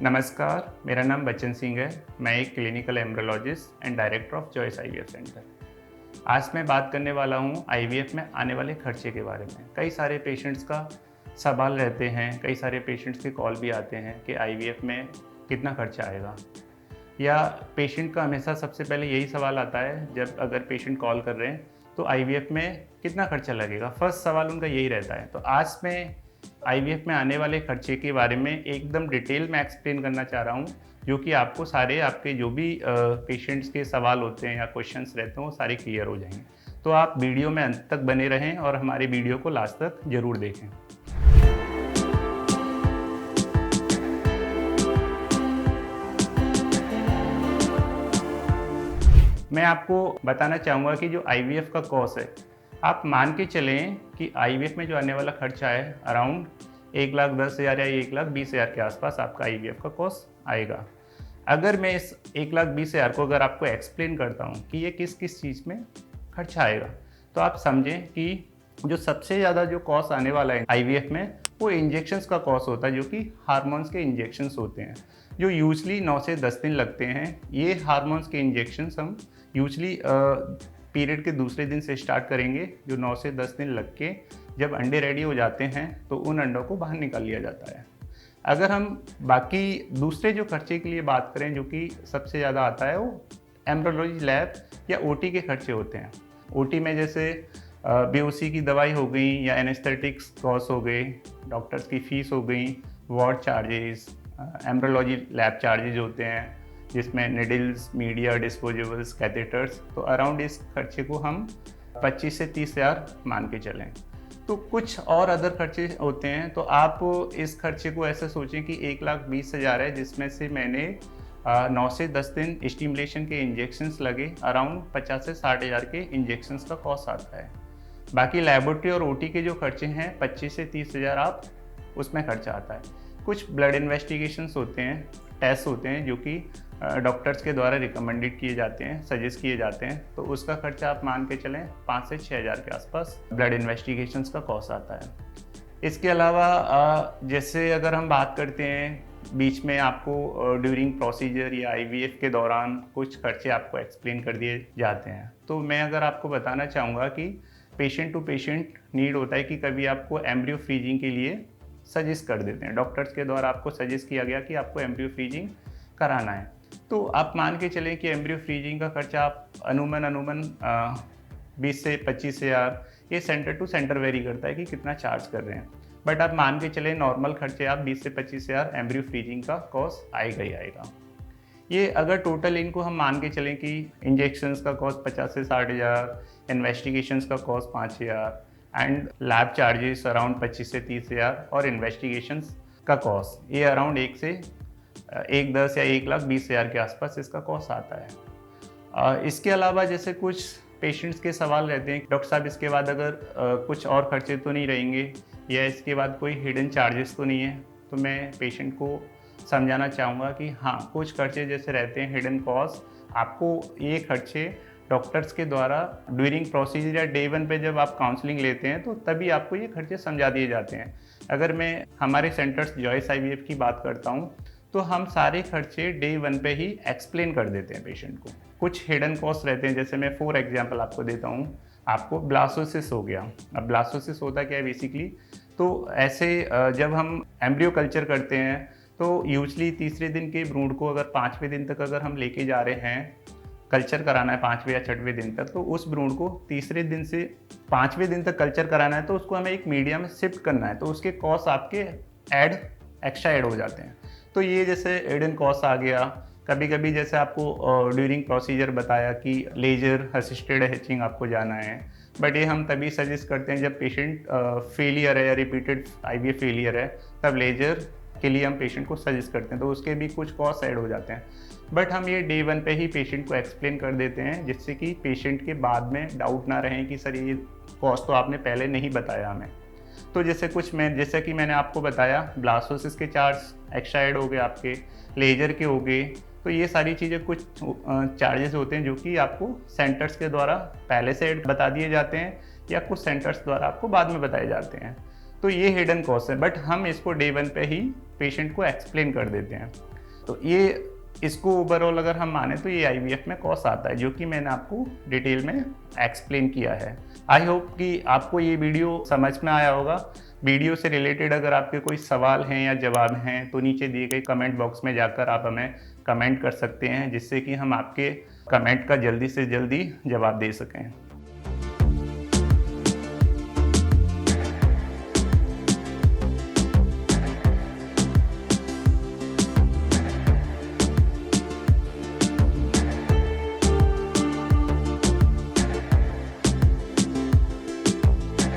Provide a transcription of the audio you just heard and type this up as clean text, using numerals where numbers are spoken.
नमस्कार, मेरा नाम बच्चन सिंह है। मैं एक clinical embryologist and director of choice IVF centre. आज मैं बात करने वाला हूँ आईवीएफ में आने वाले खर्चे के बारे में। कई सारे पेशेंट्स का सवाल रहते हैं, कई सारे पेशेंट्स के कॉल भी आते हैं कि आईवीएफ में कितना खर्चा आएगा, या पेशेंट का हमेशा सबसे पहले यही सवाल आता है जब अगर पेशेंट कॉल कर रहे हैं तो आईवीएफ में कितना खर्चा लगेगा। फर्स्ट सवाल उनका यही रहता है। तो आज मैं आईवीएफ में आने वाले खर्चे के बारे में एकदम डिटेल में एक्सप्लेन करना चाह रहा हूँ, जो कि आपको सारे आपके जो भी पेशेंट्स के सवाल होते हैं या क्वेश्चंस रहते हैं वो सारे क्लियर हो जाएंगे। तो आप वीडियो में अंत तक बने रहें और हमारे वीडियो को लास्ट तक ज़रूर देखें। मैं आपको बताना चाहूँगा कि जो आईवीएफ का कॉस्ट है, आप मान के चलें कि आईवीएफ में जो आने वाला खर्चा है अराउंड 1,10,000 या 1,20,000 के आसपास आपका आईवीएफ का कॉस्ट आएगा। अगर मैं इस 1,20,000 को अगर आपको एक्सप्लेन करता हूँ कि ये किस किस चीज़ में खर्चा आएगा, तो आप समझें कि जो सबसे ज़्यादा जो कॉस्ट आने वाला है आईवीएफ में वो इंजेक्शंस का कॉस्ट होता है, जो कि हार्मोन्स के इंजेक्शंस होते हैं, जो यूजली 9 से 10 दिन लगते हैं। ये हार्मोन्स के इंजेक्शंस हम यूजली पीरियड के दूसरे दिन से स्टार्ट करेंगे, जो 9 से 10 दिन लग के जब अंडे रेडी हो जाते हैं तो उन अंडों को बाहर निकाल लिया जाता है। अगर हम बाकी दूसरे जो खर्चे के लिए बात करें, जो कि सबसे ज़्यादा आता है, वो एम्ब्रियोलॉजी लैब या ओटी के खर्चे होते हैं। ओटी में जैसे बेहोशी की दवाई हो गई या एनेस्थेटिक्स कॉस्ट हो गए, डॉक्टर्स की फ़ीस हो गई, ward charges, embryology lab charges होते हैं जिसमें निडल्स, मीडिया, डिस्पोजेबल्स, कैथेटर्स। तो अराउंड इस खर्चे को हम 25 से 30,000 मान के चलें। तो कुछ और अदर खर्चे होते हैं, तो आप इस खर्चे को ऐसे सोचें कि 1,20,000 है, जिसमें से मैंने 9 से 10 दिन स्टिमुलेशन के इंजेक्शंस लगे, अराउंड 50 से 60,000 के इंजेक्शंस का कॉस्ट आता है। बाकी लैबोरेटरी और ओटी के जो खर्चे हैं 25 से 30,000 आप उसमें खर्चा आता है। कुछ ब्लड इन्वेस्टिगेशंस होते हैं, टेस्ट होते हैं, जो कि डॉक्टर्स के द्वारा रिकमेंडेड किए जाते हैं, सजेस्ट किए जाते हैं, तो उसका खर्चा आप मान के चलें 5 से 6,000 के आसपास ब्लड इन्वेस्टिगेशंस का कॉस्ट आता है। इसके अलावा जैसे अगर हम बात करते हैं बीच में आपको ड्यूरिंग प्रोसीजर या आईवीएफ के दौरान कुछ खर्चे आपको एक्सप्लेन कर दिए जाते हैं, तो मैं अगर आपको बताना चाहूँगा कि पेशेंट टू पेशेंट नीड होता है कि कभी आपको एम्ब्रियो फ्रीजिंग के लिए सजेस्ट कर देते हैं, डॉक्टर्स के द्वारा आपको सजेस्ट किया गया कि आपको एम्ब्रियो फ्रीजिंग कराना है। तो आप मान के चलें कि एम्ब्रियो फ्रीजिंग का खर्चा आप अनुमान 20 से 25,000, ये सेंटर टू सेंटर वेरी करता है कि कितना चार्ज कर रहे हैं, बट आप मान के चलें नॉर्मल खर्चे आप 20 से 25,000 एम्ब्रियो फ्रीजिंग का कॉस्ट आएगा ही आएगा। ये अगर टोटल इनको हम मान के चलें कि इंजेक्शंस का कॉस्ट 50 से 60,000, इन्वेस्टिगेशंस का cost 5,000 and lab charges around 25 से 30,000 और इन्वेस्टिगेशंस का कॉस्ट ये अराउंड 1,10,000 या 1,20,000 के आसपास इसका कॉस्ट आता है। इसके अलावा जैसे कुछ पेशेंट्स के सवाल रहते हैं, डॉक्टर साहब इसके बाद अगर कुछ और खर्चे तो नहीं रहेंगे या इसके बाद कोई हिडन चार्जेस तो नहीं है, तो मैं पेशेंट को समझाना चाहूँगा कि हाँ, कुछ खर्चे जैसे रहते हैं हिडन कॉस्ट, आपको ये खर्चे डॉक्टर्स के द्वारा ड्यूरिंग प्रोसीजर या डे 1 पे जब आप काउंसलिंग लेते हैं तो तभी आपको ये खर्चे समझा दिए जाते हैं। अगर मैं हमारे सेंटर्स जॉइस आईवीएफ की बात करता हूँ, तो हम सारे खर्चे डे 1 पे ही एक्सप्लेन कर देते हैं पेशेंट को। कुछ हिडन कॉस्ट रहते हैं, जैसे मैं फॉर एग्जांपल आपको देता हूँ, आपको ब्लास्टोसिस हो गया। अब ब्लास्टोसिस होता क्या है बेसिकली, तो ऐसे जब हम एम्ब्रियो कल्चर करते हैं तो यूजली तीसरे दिन के भ्रूण को अगर 5वें दिन तक अगर हम लेके जा रहे हैं, कल्चर कराना है 5वें या 6वें दिन तक, तो उस भ्रूण को तीसरे दिन से 5वें दिन तक कल्चर कराना है, तो उसको हमें एक मीडिया में शिफ्ट करना है, तो उसके कॉस्ट आपके एक्स्ट्रा ऐड हो जाते हैं। तो ये जैसे एडन कॉस्ट आ गया। कभी कभी जैसे आपको ड्यूरिंग प्रोसीजर बताया कि लेजर असिस्टेड हैचिंग आपको जाना है, बट ये हम तभी सजेस्ट करते हैं जब पेशेंट फेलियर है या रिपीटेड आईवीएफ फेलियर है, तब लेजर के लिए हम पेशेंट को सजेस्ट करते हैं, तो उसके भी कुछ कॉस्ट ऐड हो जाते हैं। बट हम ये डे 1 पे ही पेशेंट को एक्सप्लेन कर देते हैं, जिससे कि पेशेंट के बाद में डाउट ना रहे कि सर ये कॉस्ट तो आपने पहले नहीं बताया हमें। तो जैसे कि मैंने आपको बताया, ब्लास्टोसिस के चार्ज एक्स्ट्रा ऐड हो गए, आपके लेजर के हो गए, तो ये सारी चीज़ें कुछ चार्जेस होते हैं जो कि आपको सेंटर्स के द्वारा पहले से बता दिए जाते हैं या कुछ सेंटर्स द्वारा आपको बाद में बताए जाते हैं। तो ये हिडन कॉस्ट है, बट हम इसको डे 1 पे ही पेशेंट को एक्सप्लेन कर देते हैं। तो ये इसको ओवरऑल अगर हम माने तो ये आईवीएफ में कॉस्ट आता है, जो कि मैंने आपको डिटेल में एक्सप्लेन किया है। आई होप कि आपको ये वीडियो समझ में आया होगा। वीडियो से रिलेटेड अगर आपके कोई सवाल हैं या जवाब हैं तो नीचे दिए गए कमेंट बॉक्स में जाकर आप हमें कमेंट कर सकते हैं, जिससे कि हम आपके कमेंट का जल्दी से जल्दी जवाब दे सकें।